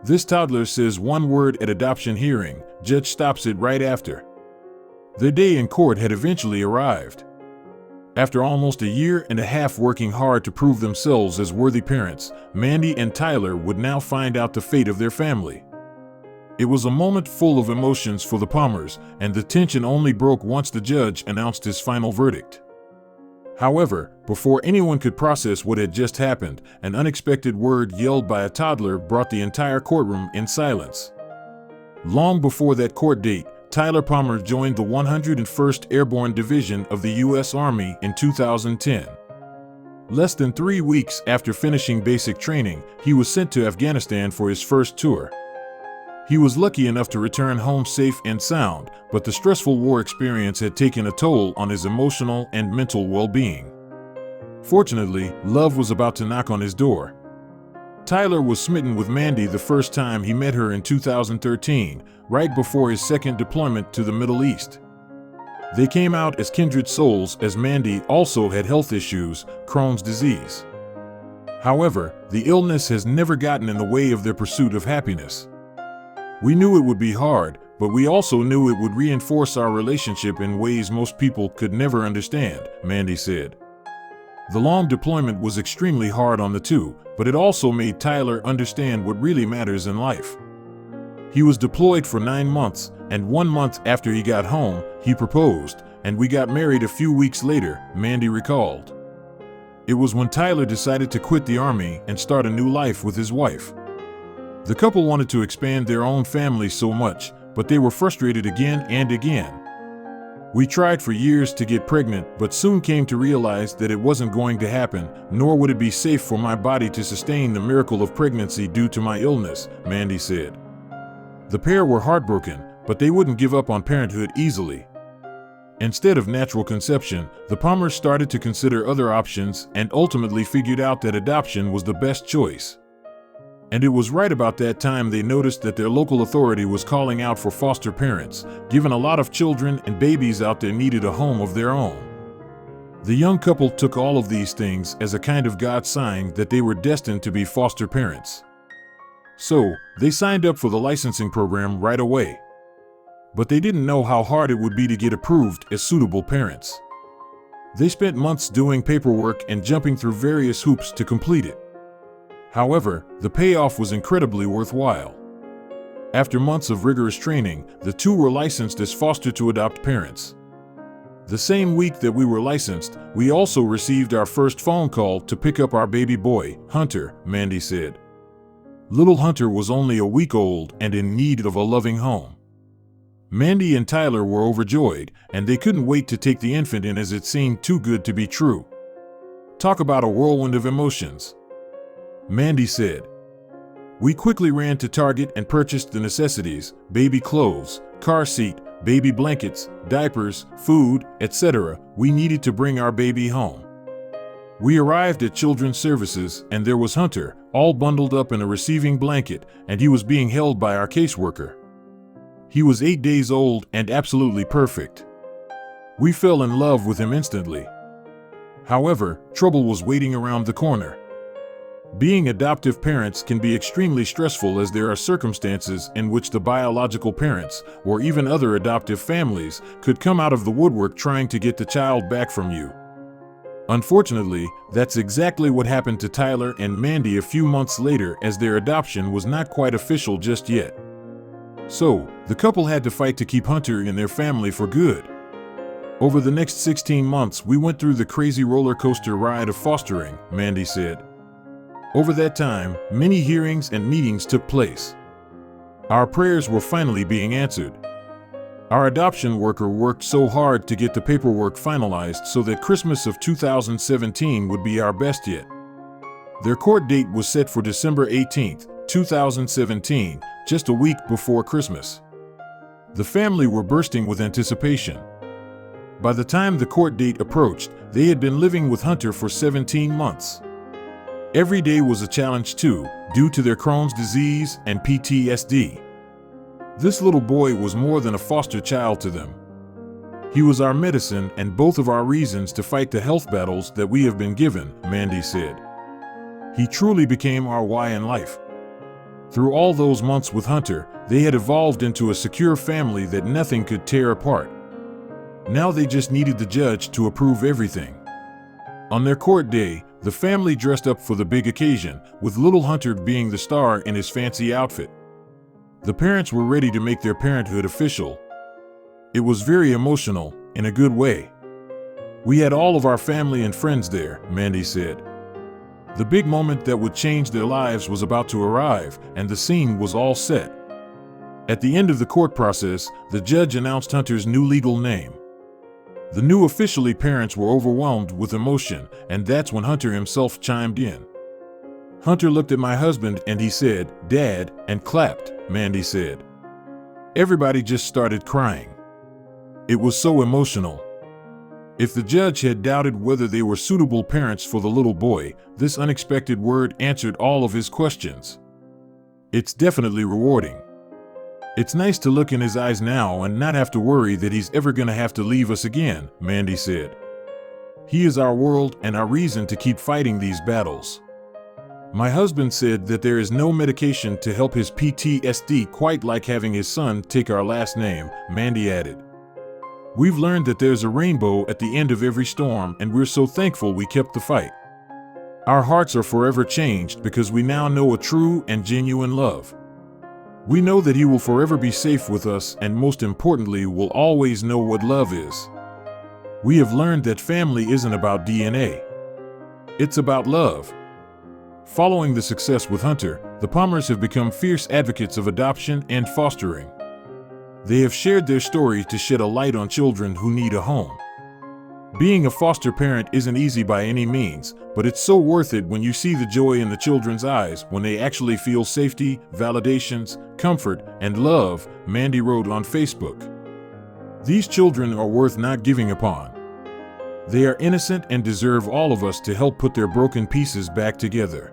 This toddler says one word at adoption hearing. Judge stops it right after. Their day in court had eventually arrived. After almost a year and a half working hard to prove themselves as worthy parents, Mandi and Tyler would now find out the fate of their family. It was a moment full of emotions for the Palmers, and the tension only broke once the judge announced his final verdict. However, before anyone could process what had just happened, an unexpected word yelled by a toddler brought the entire courtroom in silence. Long before that court date, Tyler Palmer joined the 101st Airborne Division of the U.S. Army in 2010. Less than 3 weeks after finishing basic training, he was sent to Afghanistan for his first tour. He was lucky enough to return home safe and sound, but the stressful war experience had taken a toll on his emotional and mental well-being. Fortunately, love was about to knock on his door. Tyler was smitten with Mandi the first time he met her in 2013, right before his second deployment to the Middle East. They came out as kindred souls, as Mandi also had health issues, Crohn's disease. However, the illness has never gotten in the way of their pursuit of happiness. We knew it would be hard, but we also knew it would reinforce our relationship in ways most people could never understand, Mandi said. The long deployment was extremely hard on the two, but it also made Tyler understand what really matters in life. He was deployed for 9 months, and 1 month after he got home, he proposed, and we got married a few weeks later, Mandi recalled. It was when Tyler decided to quit the Army and start a new life with his wife. The couple wanted to expand their own family so much, but they were frustrated again and again. We tried for years to get pregnant, but soon came to realize that it wasn't going to happen, nor would it be safe for my body to sustain the miracle of pregnancy due to my illness, Mandi said. The pair were heartbroken, but they wouldn't give up on parenthood easily. Instead of natural conception, the Palmers started to consider other options and ultimately figured out that adoption was the best choice. And it was right about that time they noticed that their local authority was calling out for foster parents, given a lot of children and babies out there needed a home of their own. The young couple took all of these things as a kind of God sign that they were destined to be foster parents. So, they signed up for the licensing program right away. But they didn't know how hard it would be to get approved as suitable parents. They spent months doing paperwork and jumping through various hoops to complete it. However, the payoff was incredibly worthwhile. After months of rigorous training, the two were licensed as foster-to-adopt parents. The same week that we were licensed, we also received our first phone call to pick up our baby boy, Hunter, Mandi said. Little Hunter was only a week old and in need of a loving home. Mandi and Tyler were overjoyed, and they couldn't wait to take the infant in as it seemed too good to be true. Talk about a whirlwind of emotions. Mandi said. We quickly ran to Target and purchased the necessities, baby clothes, car seat, baby blankets, diapers, food, etc. we needed to bring our baby home. We arrived at Children's Services and there was Hunter, all bundled up in a receiving blanket, and he was being held by our caseworker. He was 8 days old and absolutely perfect. We fell in love with him instantly. However, trouble was waiting around the corner. Being adoptive parents can be extremely stressful as there are circumstances in which the biological parents, or even other adoptive families, could come out of the woodwork trying to get the child back from you. Unfortunately, that's exactly what happened to Tyler and Mandi a few months later, as their adoption was not quite official just yet. So, the couple had to fight to keep Hunter in their family for good. Over the next 16 months, we went through the crazy roller coaster ride of fostering, Mandi said. Over that time, many hearings and meetings took place. Our prayers were finally being answered. Our adoption worker worked so hard to get the paperwork finalized so that Christmas of 2017 would be our best yet. Their court date was set for December 18, 2017, just a week before Christmas. The family were bursting with anticipation. By the time the court date approached, they had been living with Hunter for 17 months. Every day was a challenge too, due to their Crohn's disease and PTSD. This little boy was more than a foster child to them. He was our medicine and both of our reasons to fight the health battles that we have been given, Mandi said. He truly became our why in life. Through all those months with Hunter, they had evolved into a secure family that nothing could tear apart. Now they just needed the judge to approve everything. On their court day, the family dressed up for the big occasion, with little Hunter being the star in his fancy outfit. The parents were ready to make their parenthood official. It was very emotional, in a good way. We had all of our family and friends there, Mandi said. The big moment that would change their lives was about to arrive, and the scene was all set. At the end of the court process, the judge announced Hunter's new legal name. The new officially parents were overwhelmed with emotion, and that's when Hunter himself chimed in. Hunter looked at my husband and he said, "Dad," and clapped, Mandi said. Everybody just started crying. It was so emotional. If the judge had doubted whether they were suitable parents for the little boy, this unexpected word answered all of his questions. It's definitely rewarding. It's nice to look in his eyes now and not have to worry that he's ever going to have to leave us again, Mandi said. He is our world and our reason to keep fighting these battles. My husband said that there is no medication to help his PTSD quite like having his son take our last name, Mandi added. We've learned that there's a rainbow at the end of every storm, and we're so thankful we kept the fight. Our hearts are forever changed because we now know a true and genuine love. We know that he will forever be safe with us, and most importantly, will always know what love is. We have learned that family isn't about DNA. It's about love. Following the success with Hunter, the Palmers have become fierce advocates of adoption and fostering. They have shared their story to shed a light on children who need a home. Being a foster parent isn't easy by any means, but it's so worth it when you see the joy in the children's eyes when they actually feel safety, validations, comfort, and love, Mandi wrote on Facebook. These children are worth not giving upon. They are innocent and deserve all of us to help put their broken pieces back together.